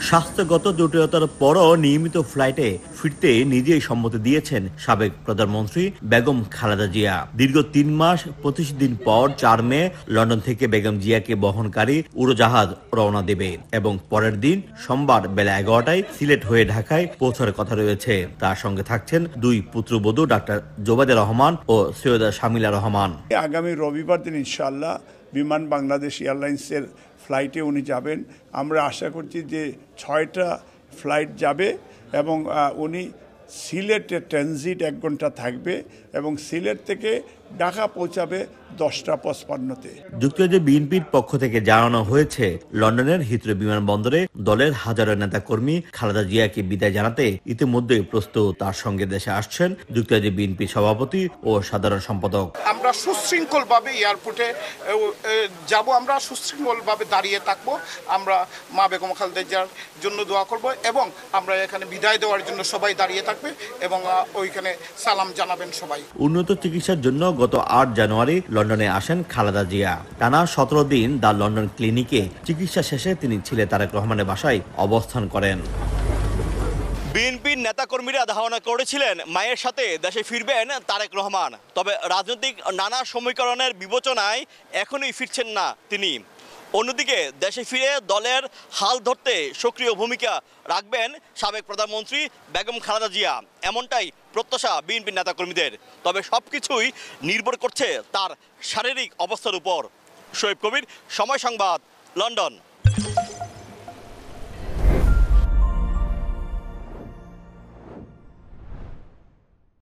স্বাস্থ্যগত জটিলতার পরও নিয়মিত ফ্লাইটে ফিরতে নিজেই সম্মতি দিয়েছেন সাবেক প্রধানমন্ত্রী বেগম খালেদা জিয়া। দীর্ঘ ৩ মাস ২৫ দিন পর ৪ মে লন্ডন থেকে বেগম জিয়াকে বহনকারী উড়োজাহাজ রওনা দেবে এবং পরের দিন সোমবার বেলা ১১টায় সিলেট হয়ে ঢাকায় পৌঁছার কথা রয়েছে। তার সঙ্গে থাকছেন ২ পুত্রবধূ ডাক্তার জোবায়দা রহমান ও সৈয়দা শামিলা রহমান। আগামী রবিবার দিন ইনশাআল্লাহ বিমান বাংলাদেশ এয়ারলাইন্সের ফ্লাইটে উনি যাবেন। আমরা আশা করছি যে ৬টা ফ্লাইট যাবে এবং উনি সিলেটে ট্রানজিট ১ ঘন্টা থাকবে এবং সিলেট থেকে ঢাকা পৌঁছাবে ১০টা ৫৫-তে। যুক্তরাজ্যের বিএনপির পক্ষ থেকে জানানো হয়েছে, লন্ডনের হিথ্রো বিমানবন্দরে দলের হাজারো নেতাকর্মী খালেদা জিয়াকে বিদায় জানাতে ইতিমধ্যেই প্রস্তুত। তার সঙ্গে দেশে আসছেন যুক্তরাজ্যের বিএনপি সভাপতি ও সাধারণ সম্পাদক। আমরা সুশৃঙ্খলভাবে এয়ারপোর্টে যাব, আমরা সুশৃঙ্খলভাবে দাঁড়িয়ে থাকবো। আমরা মা বেগম খালেদা জিয়ার জন্য দোয়া করব এবং আমরা এখানে বিদায় দেওয়ার জন্য সবাই দাঁড়িয়ে থাকবে এবং ওইখানে সালাম জানাবেন সবাই। উন্নত চিকিৎসার জন্য গত ৮ জানুয়ারি লন্ডনে আসেন খালেদা জিয়া। টানা ১৭ দিন দ্য লন্ডন ক্লিনিকে চিকিৎসা শেষে তিনি ছেলে তারেক রহমানের বাসায় অবস্থান করেন। বিএনপির নেতাকর্মীরা ধারণা করেছিলেন মায়ের সাথে দেশে ফিরবেন তারেক রহমান। তবে রাজনৈতিক নানা সমীকরণের বিবেচনায় এখনই ফিরছেন না তিনি। অন্যদিকে দেশে ফিরে দলের হাল ধরতে সক্রিয় ভূমিকা রাখবেন সাবেক প্রধানমন্ত্রী বেগম খালেদা জিয়া, এমনটাই প্রত্যাশা বিএনপির নেতাকর্মীদের। তবে সবকিছুই নির্ভর করছে তার শারীরিক অবস্থার উপর। শোয়েব কবির, সময় সংবাদ, লন্ডন।